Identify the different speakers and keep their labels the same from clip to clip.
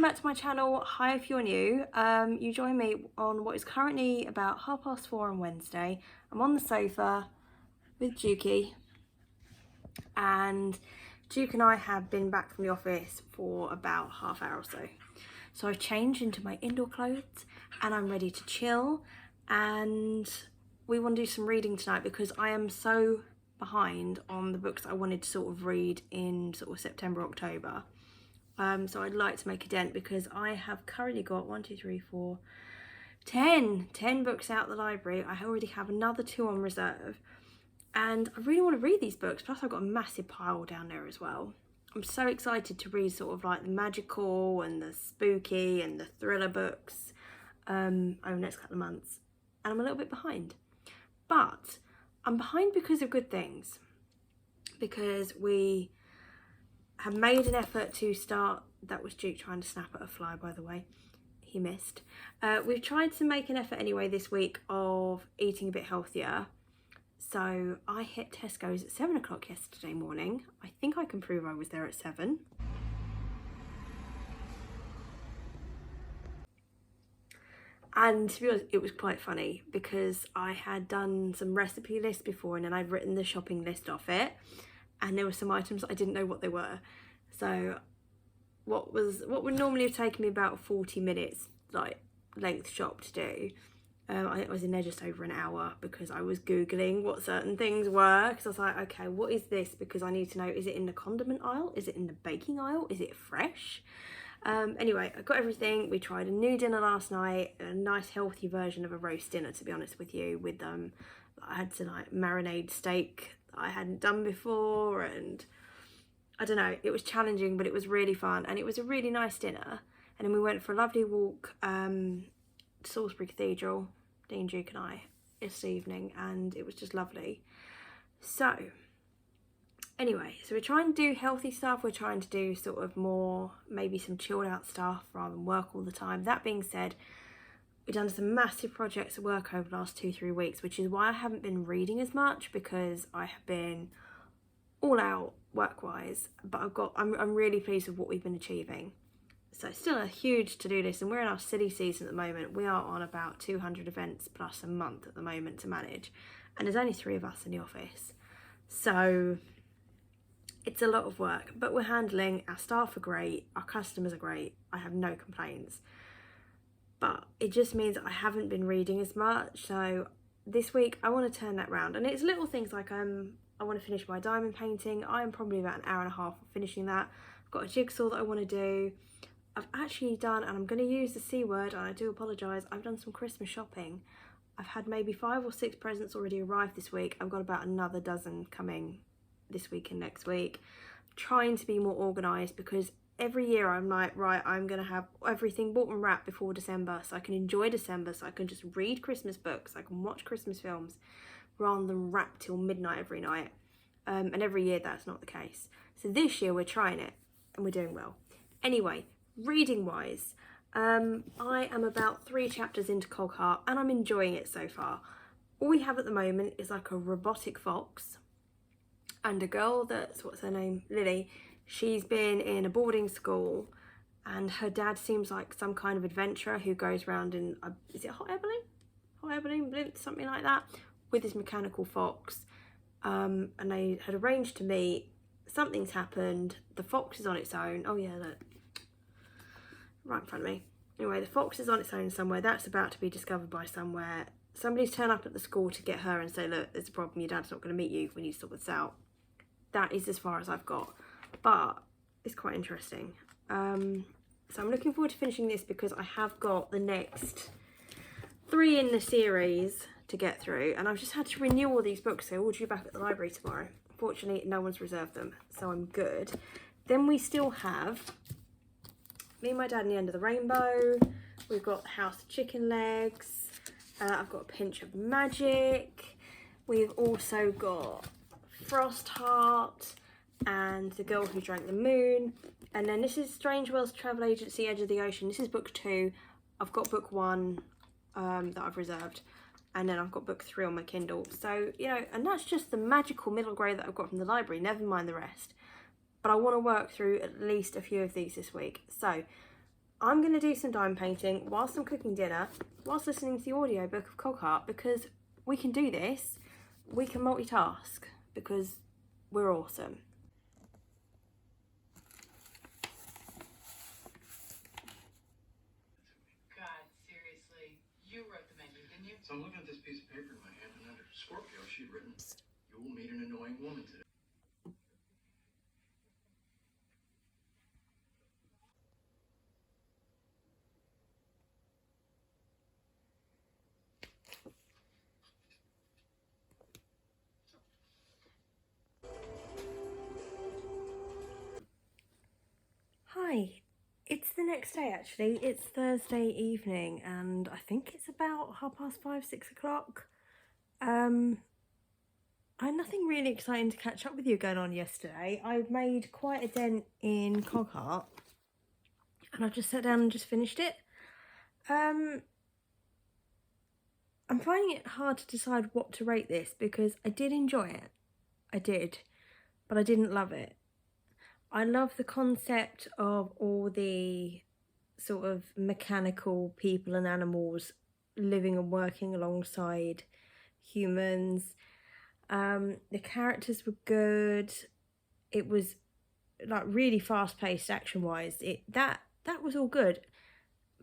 Speaker 1: back to my channel. Hi if you're new. You join me on what is currently about 4:30 on Wednesday. I'm on the sofa with Dukey, and Duke and I have been back from the office for about half hour or so. So I've changed into my indoor clothes and I'm ready to chill, and we want to do some reading tonight because I am so behind on the books I wanted to sort of read in sort of September, October. So I'd like to make a dent because I have currently got 10 books out the library. I already have another 2 on reserve, and I really want to read these books. Plus I've got a massive pile down there as well. I'm so excited to read sort of like the magical and the spooky and the thriller books over the next couple of months, and I'm a little bit behind, but I'm behind because of good things, because we have made an effort to start. That was Duke trying to snap at a fly, by the way. He missed. We've tried to make an effort anyway this week of eating a bit healthier. So I hit Tesco's at 7 o'clock yesterday morning. I think I can prove I was there at 7. And to be honest, it was quite funny because I had done some recipe lists before and then I'd written the shopping list off it. And there were some items I didn't know what they were. So what would normally have taken me about 40 minutes, like length shop to do, I think I was in there just over an hour because I was Googling what certain things were, because I was like, okay, what is this? Because I need to know, is it in the condiment aisle? Is it in the baking aisle? Is it fresh? Anyway, I got everything. We tried a new dinner last night, a nice healthy version of a roast dinner, to be honest with you, with I had some like marinade steak that I hadn't done before, and I don't know, it was challenging, but it was really fun, and it was a really nice dinner. And then we went for a lovely walk to Salisbury Cathedral, Dean, Duke and I, this evening, and it was just lovely. So anyway, so we're trying to do healthy stuff. We're trying to do sort of more, maybe some chilled out stuff rather than work all the time. That being said, we've done some massive projects of work over the last 2-3 weeks, which is why I haven't been reading as much, because I have been all out work-wise. But I'm really pleased with what we've been achieving. So still a huge to-do list, and we're in our silly season at the moment. We are on about 200 events plus a month at the moment to manage, and there's only 3 of us in the office. So it's a lot of work, but we're handling. Our staff are great, our customers are great. I have no complaints. But it just means I haven't been reading as much. So this week I want to turn that round, and it's little things like I want to finish my diamond painting. I'm probably about an hour and a half finishing that. I've got a jigsaw that I want to do. I've actually done, and I'm going to use the C word, and I do apologise, I've done some Christmas shopping. I've had maybe 5 or 6 presents already arrive this week. I've got about another dozen coming this week and next week. I'm trying to be more organised, because every year I'm like, right, I'm going to have everything bought and wrapped before December so I can enjoy December, so I can just read Christmas books, I can watch Christmas films, rather than wrap till midnight every night. And every year that's not the case. So this year we're trying it, and we're doing well. Anyway, reading wise, I am about 3 chapters into Cogheart, and I'm enjoying it so far. All we have at the moment is like a robotic fox and a girl that's, what's her name, Lily. She's been in a boarding school, and her dad seems like some kind of adventurer who goes around in is it hot air balloon blimp, something like that, with this mechanical fox. And they had arranged to meet. Something's happened, the fox is on its own. Oh yeah, look, right in front of me. Anyway, the fox is on its own somewhere. That's about to be discovered by somewhere. Somebody's turned up at the school to get her and say, look, there's a problem, your dad's not going to meet you, we need to sort this out. That is as far as I've got, but it's quite interesting. So I'm looking forward to finishing this, because I have got the next 3 in the series to get through, and I've just had to renew all these books. They're all due back at the library tomorrow. Fortunately, no one's reserved them, so I'm good. Then we still have Me and My Dad and the End of the Rainbow. We've got House of Chicken Legs. I've got A Pinch of Magic. We've also got Frostheart and The Girl Who Drank the Moon. And then this is Strange Worlds Travel Agency, Edge of the Ocean. This is book 2. I've got book 1 that I've reserved. And then I've got book 3 on my Kindle. So, you know, and that's just the magical middle grade that I've got from the library. Never mind the rest. But I want to work through at least a few of these this week. So I'm going to do some diamond painting whilst I'm cooking dinner, whilst listening to the audiobook of Cogheart, because we can do this. We can multitask because we're awesome.
Speaker 2: God, seriously, you wrote the menu, didn't you?
Speaker 3: So I'm looking at this piece of paper in my hand, and under Scorpio, she'd written, "You will meet an annoying woman today."
Speaker 1: Hi, it's the next day actually. It's Thursday evening and I think it's about 5:30, 6 o'clock. I had nothing really exciting to catch up with you going on yesterday. I made quite a dent in Cogheart and I just sat down and just finished it. I'm finding it hard to decide what to rate this because I did enjoy it. I did, but I didn't love it. I love the concept of all the sort of mechanical people and animals living and working alongside humans. The characters were good. It was like really fast-paced action-wise. That was all good.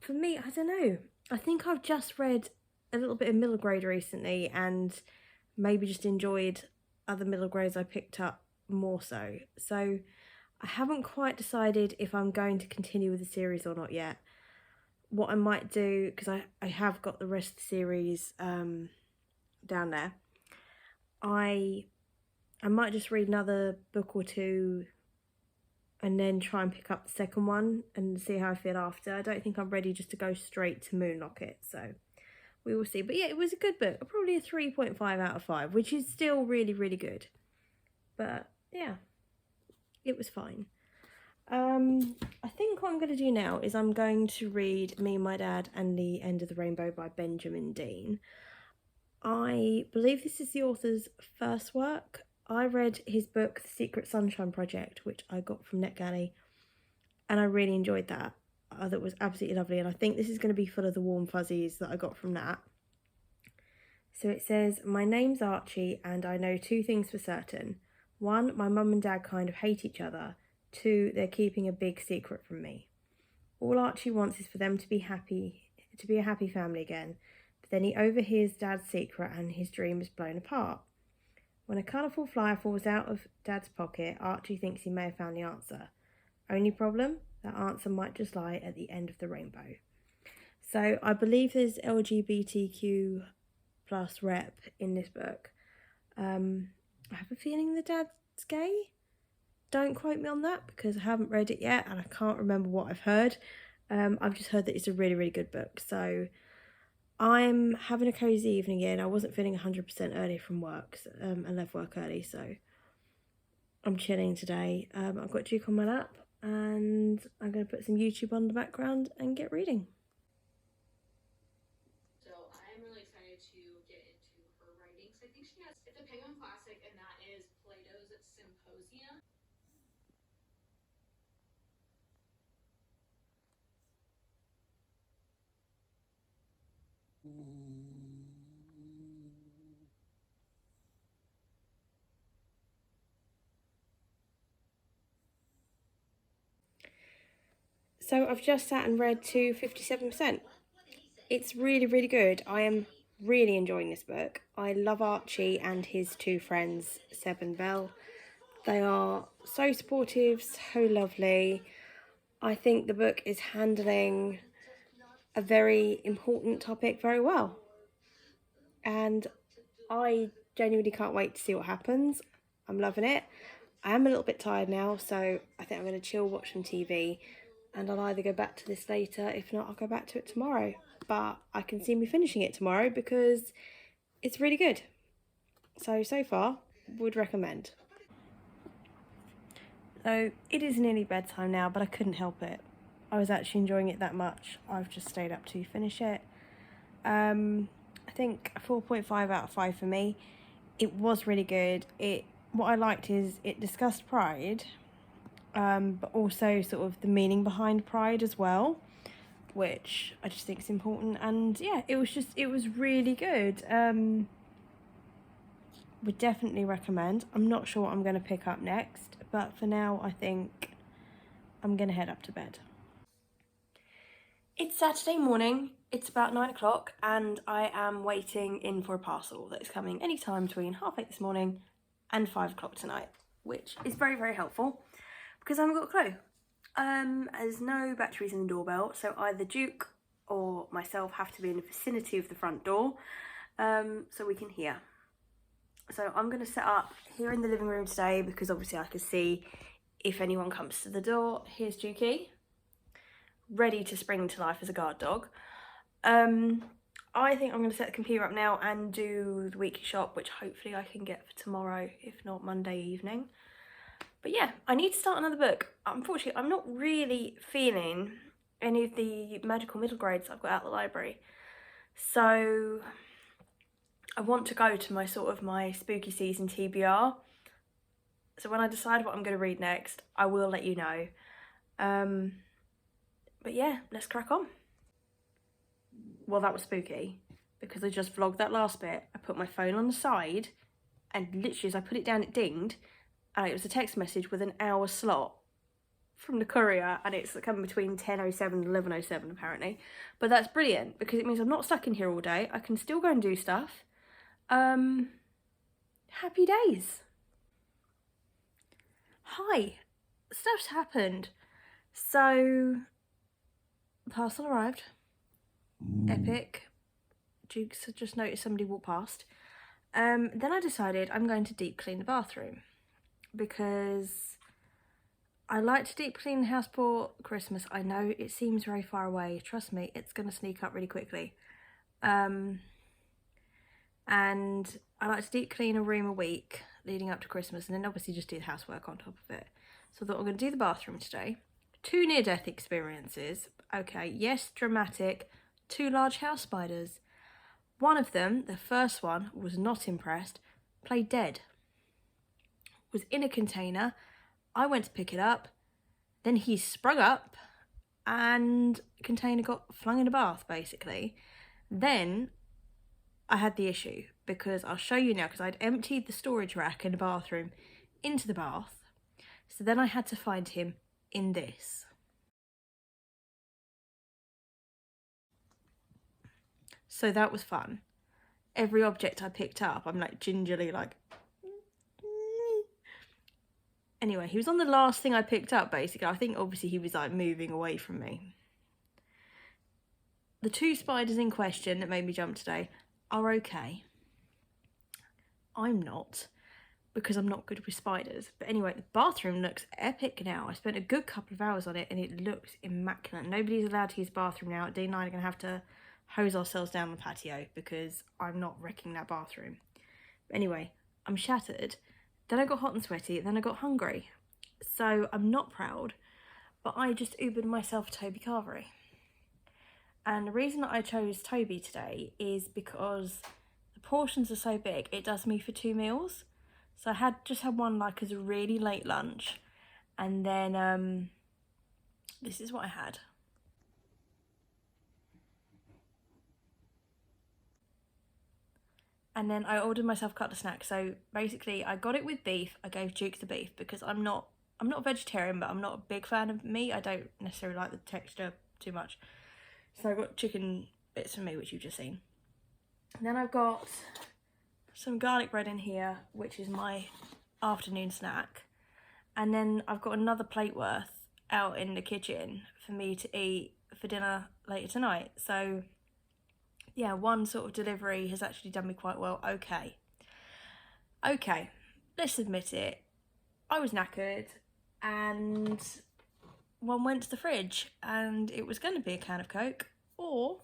Speaker 1: For me, I don't know. I think I've just read a little bit of middle grade recently and maybe just enjoyed other middle grades I picked up more so. So I haven't quite decided if I'm going to continue with the series or not yet. What I might do, because I have got the rest of the series down there, I might just read another book or two and then try and pick up the second one and see how I feel after. I don't think I'm ready just to go straight to Moonlocket, so we will see. But yeah, it was a good book. Probably a 3.5 out of 5, which is still really, really good. But yeah, it was fine. I think what I'm going to do now is I'm going to read Me, My Dad and the End of the Rainbow by Benjamin Dean. I believe this is the author's first work. I read his book, The Secret Sunshine Project, which I got from NetGalley, and I really enjoyed that. I thought it was absolutely lovely, and I think this is going to be full of the warm fuzzies that I got from that. So it says, "My name's Archie, and I know 2 things for certain. 1, my mum and dad kind of hate each other. 2, they're keeping a big secret from me. All Archie wants is for them to be happy, to be a happy family again. But then he overhears Dad's secret and his dream is blown apart. When a colourful flyer falls out of Dad's pocket, Archie thinks he may have found the answer. Only problem? That answer might just lie at the end of the rainbow." So I believe there's LGBTQ plus rep in this book. I have a feeling the dad's gay. Don't quote me on that because I haven't read it yet and I can't remember what I've heard. I've just heard that it's a really, really good book. So I'm having a cosy evening in. I wasn't feeling 100% early from work. I left work early, so I'm chilling today. I've got Duke on my lap and I'm going to put some YouTube on the background and get reading.
Speaker 4: So I'm really excited to get into her writings. I think she has, it's a Penguin classic, and that is Plato's Symposium.
Speaker 1: So I've just sat and read to 57%. It's really, really good. I am really enjoying this book. I love Archie and his 2 friends, Seb and Belle. They are so supportive, so lovely. I think the book is handling a very important topic very well. And I genuinely can't wait to see what happens. I'm loving it. I am a little bit tired now, so I think I'm going to chill, watch some TV, and I'll either go back to this later. If not, I'll go back to it tomorrow. But I can see me finishing it tomorrow because it's really good. So far, would recommend. So it is nearly bedtime now, but I couldn't help it. I was actually enjoying it that much. I've just stayed up to finish it. I think a 4.5 out of 5 for me. It was really good. What I liked is it discussed pride, but also sort of the meaning behind pride as well. which I just think is important. And yeah, it was really good. Would definitely recommend. I'm not sure what I'm going to pick up next, but for now I think I'm going to head up to bed. It's Saturday morning, it's about 9 o'clock, and I am waiting in for a parcel that is coming anytime between 8:30 this morning and 5 o'clock tonight, which is very, very helpful because I haven't got a clue. There's no batteries in the doorbell, so either Duke or myself have to be in the vicinity of the front door so we can hear. So I'm going to set up here in the living room today because obviously I can see if anyone comes to the door. Here's Dukey, ready to spring to life as a guard dog. I think I'm going to set the computer up now and do the weekly shop, which hopefully I can get for tomorrow, if not Monday evening. But yeah, I need to start another book. Unfortunately, I'm not really feeling any of the magical middle grades I've got out of the library. So I want to go to my my spooky season TBR. So when I decide what I'm going to read next, I will let you know. But yeah, let's crack on. Well, that was spooky because I just vlogged that last bit. I put my phone on the side and literally as I put it down, it dinged. And it was a text message with an hour slot from the courier, and it's coming between 10:07 and 11:07 apparently. But that's brilliant because it means I'm not stuck in here all day. I can still go and do stuff. Happy days. Hi, stuff's happened. So, parcel arrived. Epic. Jukes had just noticed somebody walk past. Then I decided I'm going to deep clean the bathroom because I like to deep clean the house for Christmas. I know it seems very far away. Trust me, it's going to sneak up really quickly. And I like to deep clean a room a week leading up to Christmas and then obviously just do the housework on top of it. So I thought I'm going to do the bathroom today. 2 near-death experiences. Okay, yes, dramatic. 2 large house spiders. One of them, the first one, was not impressed, played dead. Was in a container. I went to pick it up. Then he sprung up and the container got flung in a bath, basically. Then I had the issue because I'll show you now because I'd emptied the storage rack in the bathroom into the bath. So then I had to find him in this. So that was fun. Every object I picked up, I'm like gingerly like... Anyway, he was on the last thing I picked up, basically. I think obviously he was like moving away from me. The 2 spiders in question that made me jump today are okay. I'm not, because I'm not good with spiders. But anyway, the bathroom looks epic now. I spent a good couple of hours on it and it looks immaculate. Nobody's allowed to use the bathroom now. Dean and I are going to have to hose ourselves down the patio because I'm not wrecking that bathroom. But anyway, I'm shattered. Then I got hot and sweaty, then I got hungry. So I'm not proud, but I just Ubered myself Toby Carvery. And the reason that I chose Toby today is because the portions are so big, it does me for 2 meals. So I just had one like as a really late lunch, and then this is what I had. And then I ordered myself a couple of snacks. So basically I got it with beef. I gave Duke the beef because I'm not a vegetarian, but I'm not a big fan of meat. I don't necessarily like the texture too much. So I got chicken bits for me, which you've just seen. And then I've got some garlic bread in here, which is my afternoon snack. And then I've got another plate worth out in the kitchen for me to eat for dinner later tonight. So yeah, one sort of delivery has actually done me quite well. Okay, let's admit it. I was knackered and one went to the fridge and it was going to be a can of Coke or,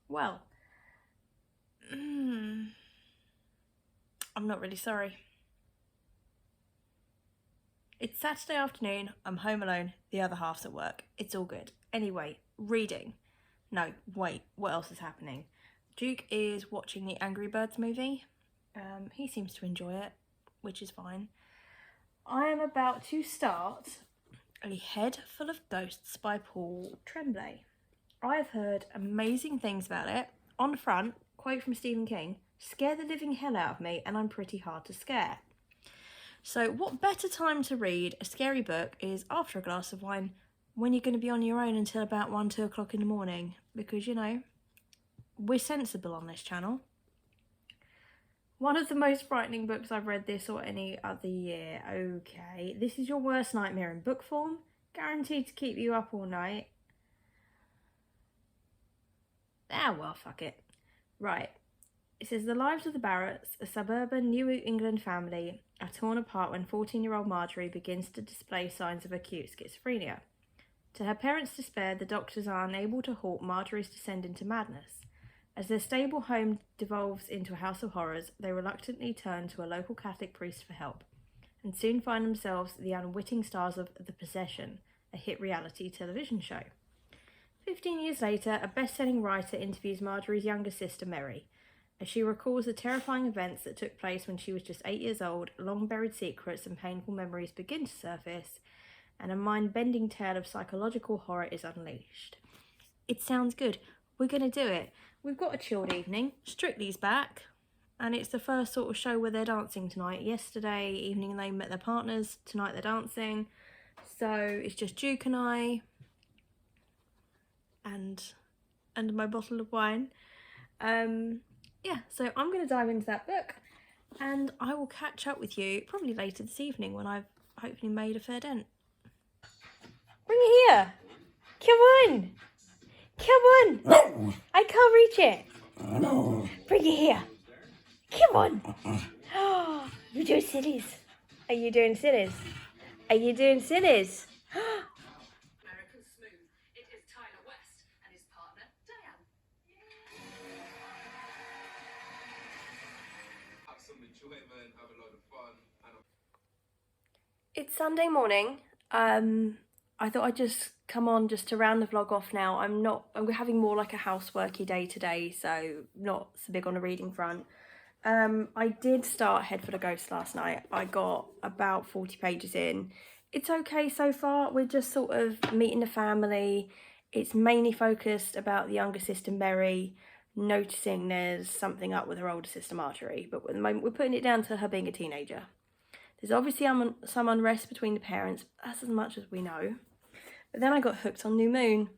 Speaker 1: well, I'm not really sorry. It's Saturday afternoon, I'm home alone, the other half's at work. It's all good. Anyway, reading. No, wait, what else is happening? Duke is watching the Angry Birds movie. He seems to enjoy it, which is fine. I am about to start A Head Full of Ghosts by Paul Tremblay. I've heard amazing things about it. On the front, quote from Stephen King, "Scare the living hell out of me and I'm pretty hard to scare." So what better time to read a scary book is after a glass of wine when you're going to be on your own until about 1-2 o'clock in the morning, because, you know, we're sensible on this channel. One of the most frightening books I've read this or any other year. Okay, this is your worst nightmare in book form, guaranteed to keep you up all night. Ah, well, fuck it. Right. It says the lives of the Barretts, a suburban New England family, are torn apart when 14-year-old Marjorie begins to display signs of acute schizophrenia. To her parents' despair, the doctors are unable to halt Marjorie's descent into madness. As their stable home devolves into a house of horrors, they reluctantly turn to a local Catholic priest for help, and soon find themselves the unwitting stars of The Possession, a hit reality television show. 15 years later, a best-selling writer interviews Marjorie's younger sister, Mary. As she recalls the terrifying events that took place when she was just 8 years old, long-buried secrets and painful memories begin to surface, and a mind-bending tale of psychological horror is unleashed. It sounds good. We're going to do it. We've got a chilled evening. Strictly's back, and it's the first sort of show where they're dancing tonight. Yesterday evening they met their partners, tonight they're dancing. So it's just Duke and I, and my bottle of wine. Yeah, so I'm going to dive into that book, and I will catch up with you probably later this evening when I've hopefully made a fair dent. Bring it here. Come on. Come on. I can't reach it. Bring it here. Come on. Oh, you're doing sillies. Are you doing sillies? Are you doing sillies?
Speaker 2: American Smooth. It is Tyler West and his partner, Diane.
Speaker 5: Have some enjoyment, have a lot of fun, and
Speaker 1: It's Sunday morning. I thought I'd just come on just to round the vlog off now. I'm having more like a houseworky day today, so not so big on the reading front. I did start Head Full of Ghosts last night. I got about 40 pages in. It's okay so far. We're just sort of meeting the family. It's mainly focused about the younger sister Mary, noticing there's something up with her older sister Marjorie, but at the moment we're putting it down to her being a teenager. There's obviously some unrest between the parents, but that's as much as we know. But then I got hooked on New Moon.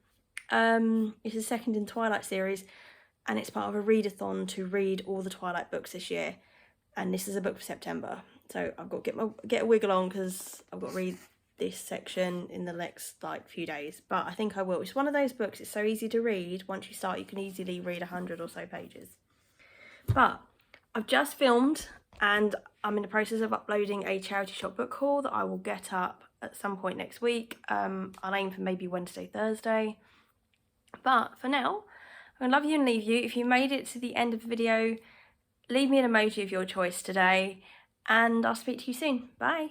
Speaker 1: It's the second in Twilight series, and it's part of a readathon to read all the Twilight books this year. And this is a book for September, so I've got to get a wiggle on because I've got to read this section in the next few days. But I think I will. It's one of those books. It's so easy to read. Once you start, you can easily read 100 or so pages. But I've just filmed, and I'm in the process of uploading a charity shop book haul that I will get up at some point next week. I'll aim for maybe Wednesday, Thursday. But for now, I'm going to love you and leave you. If you made it to the end of the video, leave me an emoji of your choice today, and I'll speak to you soon. Bye.